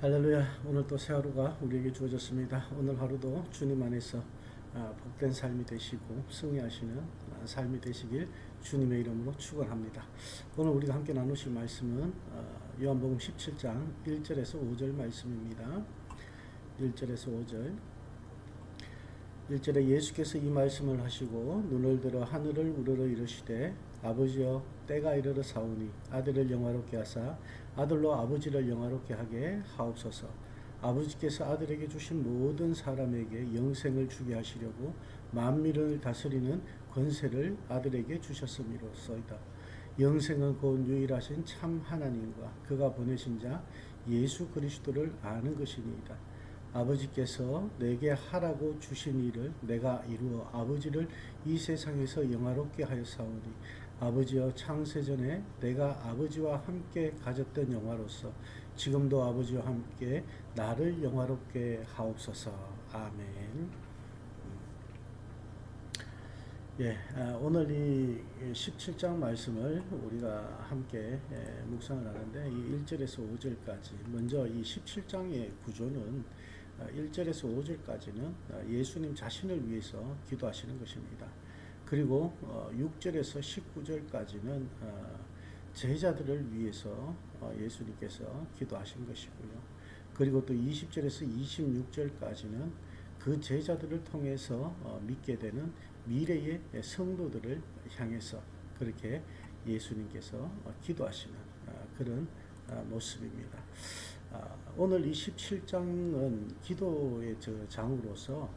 할렐루야. 오늘 또 새 하루가 우리에게 주어졌습니다. 오늘 하루도 주님 안에서 복된 삶이 되시고 승리하시는 삶이 되시길 주님의 이름으로 축원합니다. 오늘 우리가 함께 나누실 말씀은 요한복음 17장 1절에서 5절 말씀입니다. 1절에서 5절. 1절에 예수께서 이 말씀을 하시고 눈을 들어 하늘을 우러러 이르시되 아버지여 때가 이르러 사오니 아들을 영화롭게 하사 아들로 아버지를 영화롭게 하게 하옵소서. 아버지께서 아들에게 주신 모든 사람에게 영생을 주게 하시려고 만민을 다스리는 권세를 아들에게 주셨음이로소이다. 영생은 곧 유일하신 참 하나님과 그가 보내신 자 예수 그리스도를 아는 것이니이다. 아버지께서 내게 하라고 주신 일을 내가 이루어 아버지를 이 세상에서 영화롭게 하였사오니 아버지여 창세전에 내가 아버지와 함께 가졌던 영화로서 지금도 아버지와 함께 나를 영화롭게 하옵소서. 아멘. 오늘 이 17장 말씀을 우리가 함께 묵상을 하는데 이 1절에서 5절까지 먼저 이 17장의 구조는 1절에서 5절까지는 예수님 자신을 위해서 기도하시는 것입니다. 그리고 6절에서 19절까지는 제자들을 위해서 예수님께서 기도하신 것이고요. 그리고 또 20절에서 26절까지는 그 제자들을 통해서 믿게 되는 미래의 성도들을 향해서 그렇게 예수님께서 기도하시는 그런 모습입니다. 오늘 이 17장은 기도의 장으로서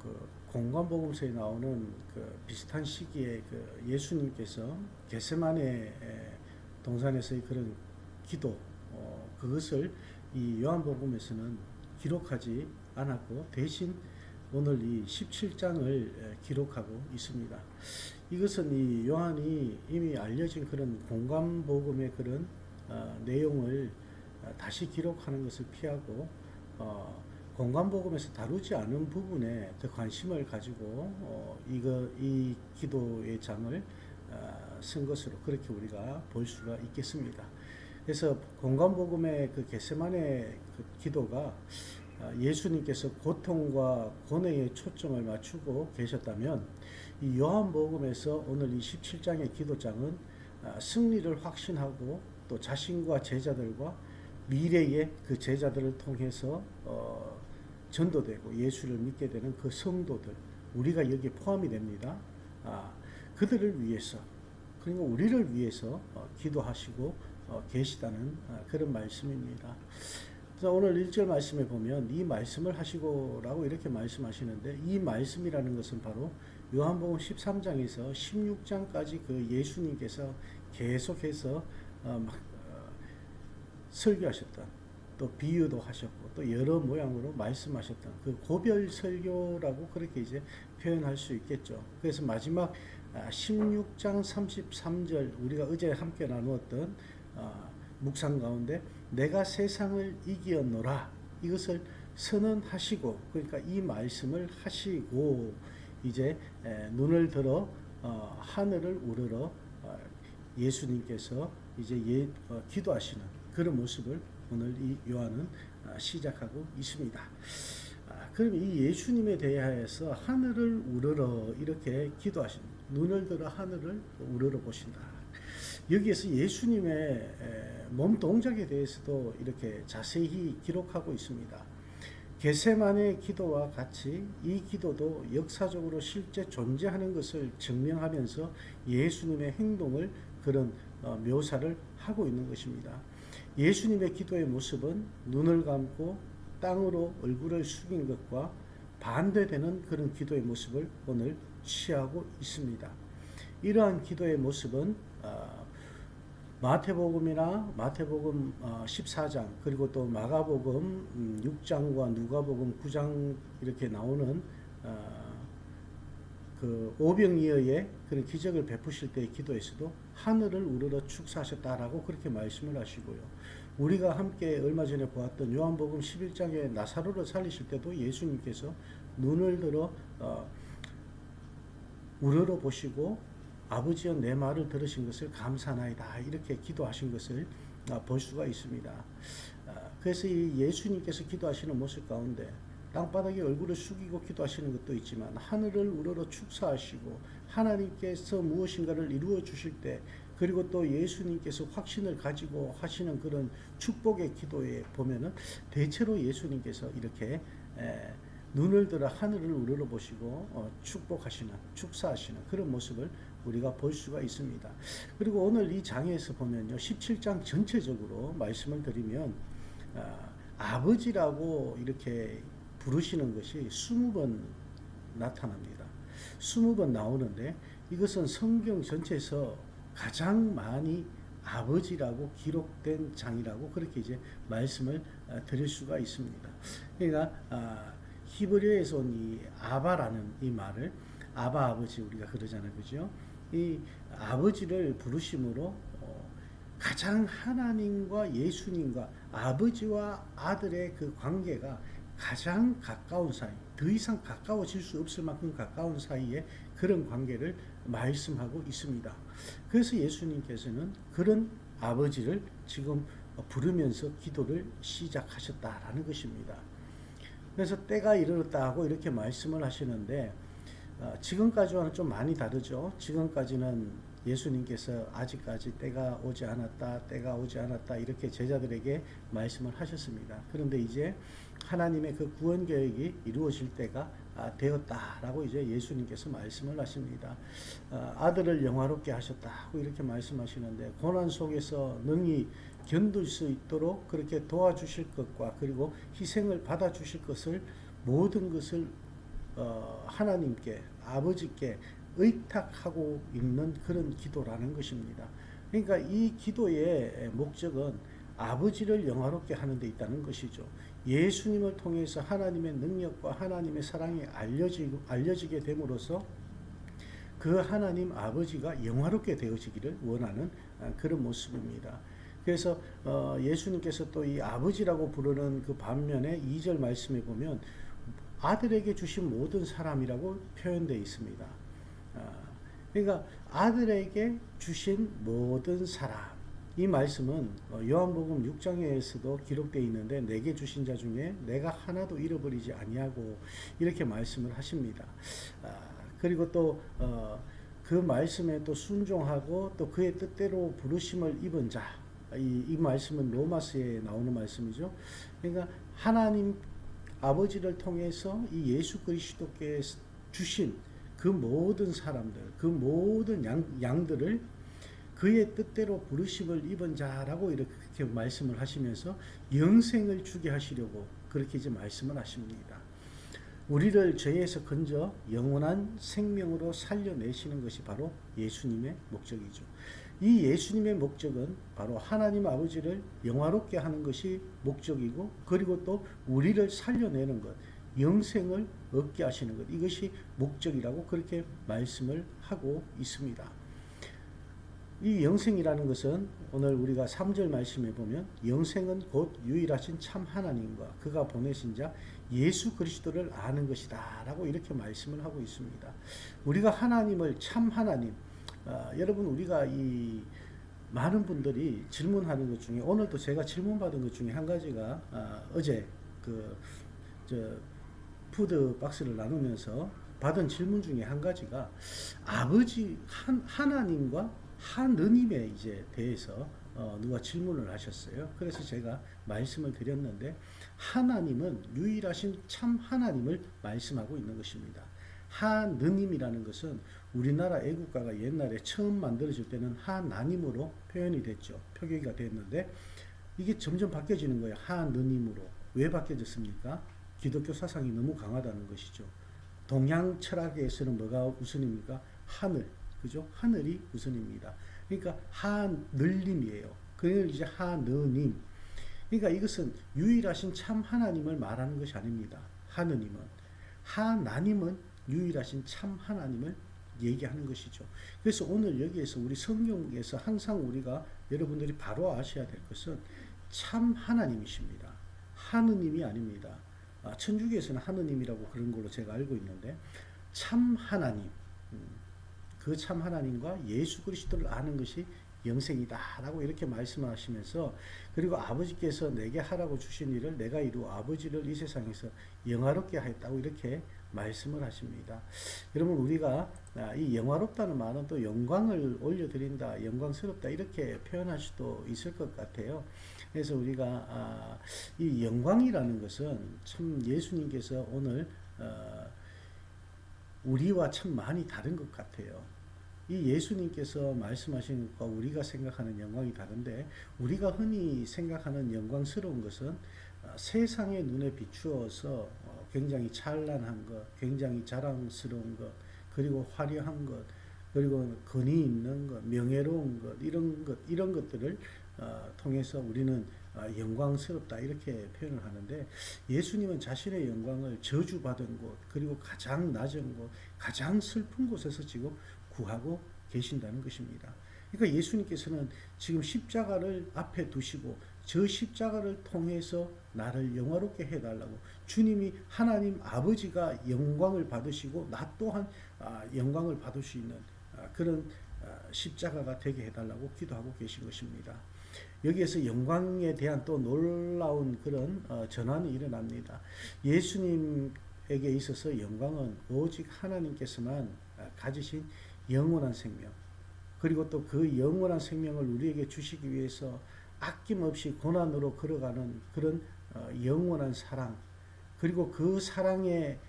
그 공관복음서에 나오는 그 비슷한 시기에 그 예수님께서 겟세마네 동산에서의 그런 기도 그것을 이 요한복음에서는 기록하지 않았고 대신 오늘 이 17장을 기록하고 있습니다. 이것은 이 요한이 이미 알려진 그런 공관복음의 그런 내용을 다시 기록하는 것을 피하고 공관복음에서 다루지 않은 부분에 더 관심을 가지고 이 기도의 장을 쓴 것으로 그렇게 우리가 볼 수가 있겠습니다. 그래서 공관복음의 그 겟세마네 그 기도가 예수님께서 고통과 고뇌에 초점을 맞추고 계셨다면 이 요한복음에서 오늘 이 17장의 기도장은 승리를 확신하고 또 자신과 제자들과 미래의 그 제자들을 통해서 전도되고 예수를 믿게 되는 그 성도들 우리가 여기에 포함이 됩니다. 그들을 위해서 그리고 우리를 위해서 기도하시고 계시다는 그런 말씀입니다. 그래서 오늘 1절 말씀에 보면 이 말씀을 하시고라고 이렇게 말씀하시는데 이 말씀이라는 것은 바로 요한복음 13장에서 16장까지 그 예수님께서 계속해서 설교하셨던 또 비유도 하셨고 또 여러 모양으로 말씀하셨던 그 고별 설교라고 그렇게 이제 표현할 수 있겠죠. 그래서 마지막 16장 33절 우리가 어제 함께 나누었던 묵상 가운데 내가 세상을 이기었노라 이것을 선언하시고 그러니까 이 말씀을 하시고 이제 눈을 들어 하늘을 우러러 예수님께서 이제 기도하시는 그런 모습을 오늘 이 요한은 시작하고 있습니다. 그럼 이 예수님에 대하여서 하늘을 우러러 이렇게 기도하신 눈을 들어 하늘을 우러러 보신다. 여기에서 예수님의 몸 동작에 대해서도 이렇게 자세히 기록하고 있습니다. 겟세마네 기도와 같이 이 기도도 역사적으로 실제 존재하는 것을 증명하면서 예수님의 행동을 그런 묘사를 하고 있는 것입니다. 예수님의 기도의 모습은 눈을 감고 땅으로 얼굴을 숙인 것과 반대되는 그런 기도의 모습을 오늘 취하고 있습니다. 이러한 기도의 모습은 마태복음 14장 그리고 또 마가복음 6장과 누가복음 9장 이렇게 나오는 그 오병이어의 그런 기적을 베푸실 때의 기도에서도 하늘을 우러러 축사하셨다라고 그렇게 말씀을 하시고요. 우리가 함께 얼마 전에 보았던 요한복음 11장에 나사로를 살리실 때도 예수님께서 눈을 들어 우러러 보시고 아버지여 내 말을 들으신 것을 감사하나이다 이렇게 기도하신 것을 볼 수가 있습니다. 그래서 이 예수님께서 기도하시는 모습 가운데 땅바닥에 얼굴을 숙이고 기도하시는 것도 있지만 하늘을 우러러 축사하시고 하나님께서 무엇인가를 이루어 주실 때, 그리고 또 예수님께서 확신을 가지고 하시는 그런 축복의 기도에 보면은 대체로 예수님께서 이렇게 눈을 들어 하늘을 우러러 보시고 축복하시는, 축사하시는 그런 모습을 우리가 볼 수가 있습니다. 그리고 오늘 이 장에서 보면요, 17장 전체적으로 말씀을 드리면 아버지라고 이렇게 부르시는 것이 20번 나타납니다. 20번 나오는데 이것은 성경 전체에서 가장 많이 아버지라고 기록된 장이라고 그렇게 이제 말씀을 드릴 수가 있습니다. 그러니까 히브리어에서 온 이 아바라는 이 말을 아바 아버지 우리가 그러잖아요, 그죠? 이 아버지를 부르심으로 가장 하나님과 예수님과 아버지와 아들의 그 관계가 가장 가까운 사이, 더 이상 가까워질 수 없을 만큼 가까운 사이에 그런 관계를 말씀하고 있습니다. 그래서 예수님께서는 그런 아버지를 지금 부르면서 기도를 시작하셨다라는 것입니다. 그래서 때가 이르렀다 하고 이렇게 말씀을 하시는데 지금까지와는 좀 많이 다르죠. 지금까지는 예수님께서 아직까지 때가 오지 않았다, 때가 오지 않았다 이렇게 제자들에게 말씀을 하셨습니다. 그런데 이제 하나님의 그 구원 계획이 이루어질 때가 되었다라고 이제 예수님께서 말씀을 하십니다. 아들을 영화롭게 하셨다고 이렇게 말씀하시는데 고난 속에서 능히 견딜 수 있도록 그렇게 도와주실 것과 그리고 희생을 받아주실 것을 모든 것을 하나님께 아버지께 의탁하고 있는 그런 기도라는 것입니다. 그러니까 이 기도의 목적은 아버지를 영화롭게 하는 데 있다는 것이죠. 예수님을 통해서 하나님의 능력과 하나님의 사랑이 알려지게 됨으로써 그 하나님 아버지가 영화롭게 되어지기를 원하는 그런 모습입니다. 그래서 예수님께서 또 이 아버지라고 부르는 그 반면에 2절 말씀에 보면 아들에게 주신 모든 사람이라고 표현되어 있습니다. 그러니까 아들에게 주신 모든 사람, 이 말씀은 요한복음 6장에서도 기록되어 있는데 내게 주신 자 중에 내가 하나도 잃어버리지 아니하고 이렇게 말씀을 하십니다. 그리고 또 그 말씀에 또 순종하고 또 그의 뜻대로 부르심을 입은 자, 이 말씀은 로마서에 나오는 말씀이죠. 그러니까 하나님 아버지를 통해서 이 예수 그리스도께 주신 그 모든 사람들, 그 모든 양들을 그의 뜻대로 부르심을 입은 자라고 이렇게 말씀을 하시면서 영생을 주게 하시려고 그렇게 이제 말씀을 하십니다. 우리를 죄에서 건져 영원한 생명으로 살려내시는 것이 바로 예수님의 목적이죠. 이 예수님의 목적은 바로 하나님 아버지를 영화롭게 하는 것이 목적이고, 그리고 또 우리를 살려내는 것, 영생을 얻게 하시는 것, 이것이 목적이라고 그렇게 말씀을 하고 있습니다. 이 영생이라는 것은 오늘 우리가 3절 말씀에 보면 영생은 곧 유일하신 참 하나님과 그가 보내신 자 예수 그리스도를 아는 것이다 라고 이렇게 말씀을 하고 있습니다. 우리가 하나님을 참 하나님, 여러분 우리가 이 많은 분들이 질문하는 것 중에 오늘도 제가 질문받은 것 중에 한 가지가 어제 푸드 박스를 나누면서 받은 질문 중에 한 가지가 아버지 하나님과 하느님에 이제 대해서 누가 질문을 하셨어요. 그래서 제가 말씀을 드렸는데 하나님은 유일하신 참 하나님을 말씀하고 있는 것입니다. 하느님이라는 것은 우리나라 애국가가 옛날에 처음 만들어질 때는 하나님으로 표현이 됐죠. 표기가 됐는데 이게 점점 바뀌어지는 거예요. 하느님으로. 왜 바뀌어졌습니까? 기독교 사상이 너무 강하다는 것이죠. 동양 철학에서는 뭐가 우선입니까? 하늘. 그죠? 하늘이 우선입니다. 그러니까 하늘님이에요. 그걸 이제 하느님. 그러니까 이것은 유일하신 참 하나님을 말하는 것이 아닙니다. 하느님은. 하나님은 유일하신 참 하나님을 얘기하는 것이죠. 그래서 오늘 여기에서 우리 성경에서 항상 우리가 여러분들이 바로 아셔야 될 것은 참 하나님이십니다. 하느님이 아닙니다. 천주교에서는 하느님이라고 그런 걸로 제가 알고 있는데 참 하나님, 그 참 하나님과 예수 그리스도를 아는 것이 영생이다라고 이렇게 말씀하시면서, 그리고 아버지께서 내게 하라고 주신 일을 내가 이루어 아버지를 이 세상에서 영화롭게 하였다고 이렇게 말씀을 하십니다. 여러분, 우리가 이 영화롭다는 말은 또 영광을 올려드린다, 영광스럽다 이렇게 표현할 수도 있을 것 같아요. 그래서 우리가 이 영광이라는 것은 참 예수님께서 오늘 우리와 참 많이 다른 것 같아요. 이 예수님께서 말씀하신 것과 우리가 생각하는 영광이 다른데, 우리가 흔히 생각하는 영광스러운 것은 세상의 눈에 비추어서 굉장히 찬란한 것, 굉장히 자랑스러운 것, 그리고 화려한 것, 그리고 권위 있는 것, 명예로운 것, 이런 것들을 통해서 우리는 영광스럽다 이렇게 표현을 하는데, 예수님은 자신의 영광을 저주받은 곳, 그리고 가장 낮은 곳, 가장 슬픈 곳에서 지금 구하고 계신다는 것입니다. 그러니까 예수님께서는 지금 십자가를 앞에 두시고 저 십자가를 통해서 나를 영화롭게 해달라고, 주님이 하나님 아버지가 영광을 받으시고 나 또한 영광을 받을 수 있는 그런 십자가가 되게 해달라고 기도하고 계신 것입니다. 여기에서 영광에 대한 또 놀라운 그런 전환이 일어납니다. 예수님에게 있어서 영광은 오직 하나님께서만 가지신 영원한 생명, 그리고 또 그 영원한 생명을 우리에게 주시기 위해서 아낌없이 고난으로 걸어가는 그런 영원한 사랑, 그리고 그 사랑에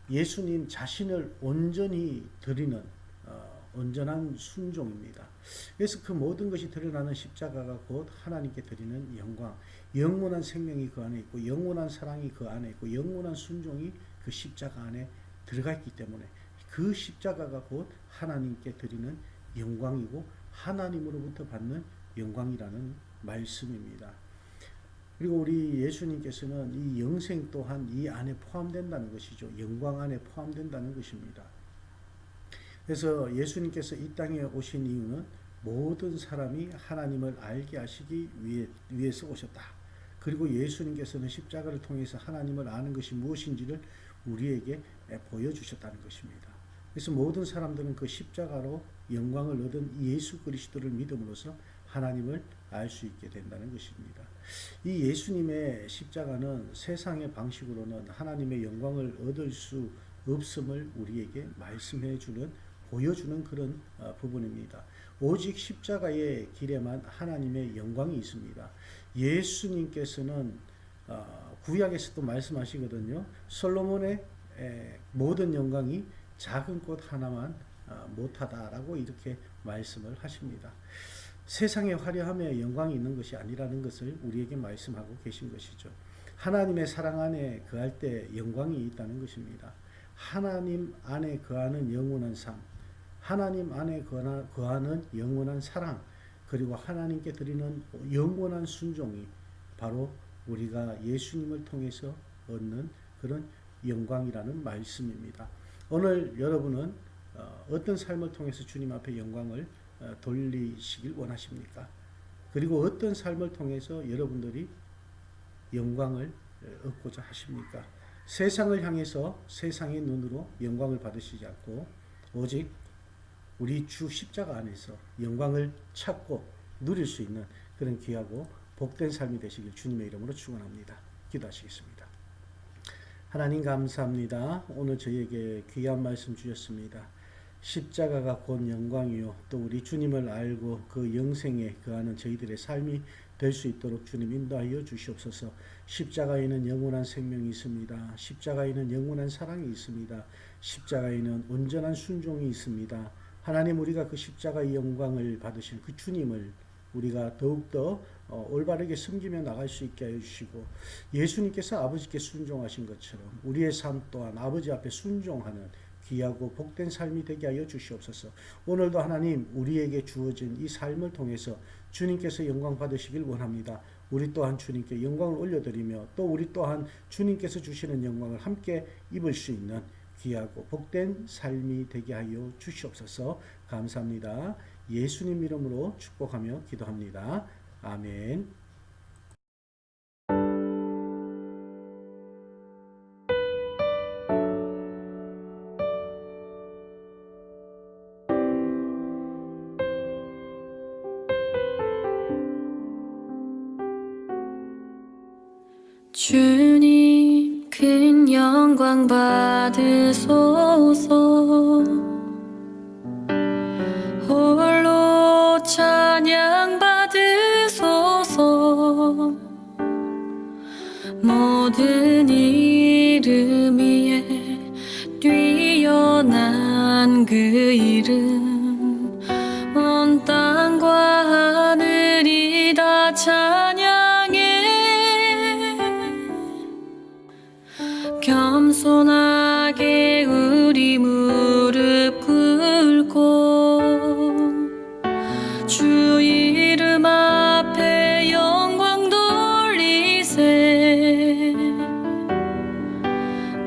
예수님 자신을 온전히 드리는 온전한 순종입니다. 그래서 그 모든 것이 드러나는 십자가가 곧 하나님께 드리는 영광, 영원한 생명이 그 안에 있고 영원한 사랑이 그 안에 있고 영원한 순종이 그 십자가 안에 들어가 있기 때문에 그 십자가가 곧 하나님께 드리는 영광이고 하나님으로부터 받는 영광이라는 말씀입니다. 그리고 우리 예수님께서는 이 영생 또한 이 안에 포함된다는 것이죠. 영광 안에 포함된다는 것입니다. 그래서 예수님께서 이 땅에 오신 이유는 모든 사람이 하나님을 알게 하시기 위해서 오셨다. 그리고 예수님께서는 십자가를 통해서 하나님을 아는 것이 무엇인지를 우리에게 보여주셨다는 것입니다. 그래서 모든 사람들은 그 십자가로 영광을 얻은 예수 그리스도를 믿음으로써 하나님을 알 수 있게 된다는 것입니다. 이 예수님의 십자가는 세상의 방식으로는 하나님의 영광을 얻을 수 없음을 우리에게 말씀해 주는, 보여주는 그런 부분입니다. 오직 십자가의 길에만 하나님의 영광이 있습니다. 예수님께서는 구약에서도 말씀하시거든요. 솔로몬의 모든 영광이 작은 꽃 하나만 못하다라고 이렇게 말씀을 하십니다. 세상의 화려함에 영광이 있는 것이 아니라는 것을 우리에게 말씀하고 계신 것이죠. 하나님의 사랑 안에 거할 때 영광이 있다는 것입니다. 하나님 안에 거하는 영원한 삶, 하나님 안에 거하는 영원한 사랑, 그리고 하나님께 드리는 영원한 순종이 바로 우리가 예수님을 통해서 얻는 그런 영광이라는 말씀입니다. 오늘 여러분은 어떤 삶을 통해서 주님 앞에 영광을 돌리시길 원하십니까? 그리고 어떤 삶을 통해서 여러분들이 영광을 얻고자 하십니까? 세상을 향해서 세상의 눈으로 영광을 받으시지 않고 오직 우리 주 십자가 안에서 영광을 찾고 누릴 수 있는 그런 귀하고 복된 삶이 되시길 주님의 이름으로 축원합니다. 기도하시겠습니다. 하나님 감사합니다. 오늘 저희에게 귀한 말씀 주셨습니다. 십자가가 곧 영광이요, 또 우리 주님을 알고 그 영생에 거하는 저희들의 삶이 될 수 있도록 주님 인도하여 주시옵소서. 십자가에는 영원한 생명이 있습니다. 십자가에는 영원한 사랑이 있습니다. 십자가에는 온전한 순종이 있습니다. 하나님, 우리가 그 십자가의 영광을 받으신 그 주님을 우리가 더욱더 올바르게 섬기며 나갈 수 있게 하여 주시고, 예수님께서 아버지께 순종하신 것처럼 우리의 삶 또한 아버지 앞에 순종하는 귀하고 복된 삶이 되게 하여 주시옵소서. 오늘도 하나님, 우리에게 주어진 이 삶을 통해서 주님께서 영광 받으시길 원합니다. 우리 또한 주님께 영광을 올려드리며 또 우리 또한 주님께서 주시는 영광을 함께 입을 수 있는 귀하고 복된 삶이 되게 하여 주시옵소서. 감사합니다. 예수님 이름으로 축복하며 기도합니다. 아멘. 주님 큰 영광 받으소서. 홀로 찬양 받으소서. 모든 이름 위에 뛰어난 그 이름, 온 땅과 하늘이 다 찬양해. 겸손하게 우리 무릎 꿇고 주 이름 앞에 영광 돌리세.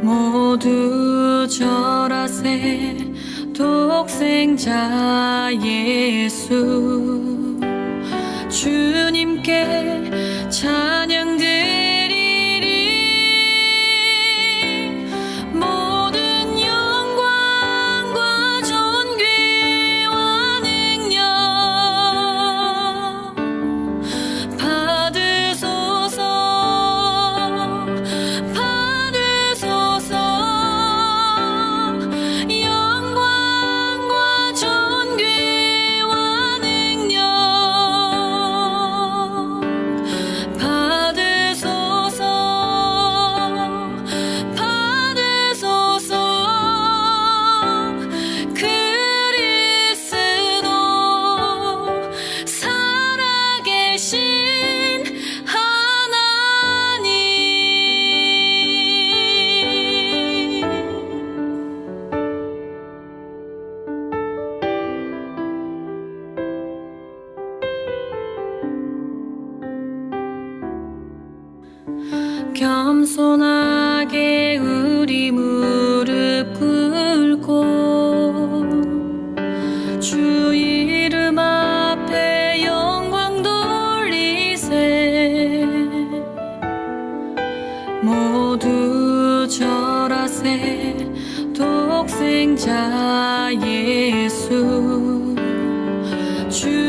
모두 절하세. 독생자 예수 주님께 찬양 드리리. 모든 영광과 존귀와 능력 받으소서. 받으소서. 영광과 존귀와 능력 받으소서. 받으소서. 그리스도 살아계신 하나님. 겸손하게 우리 무릎 꿇고 주 이름 앞에 영광 돌리세. 모두 절하세. 독생자 예수 주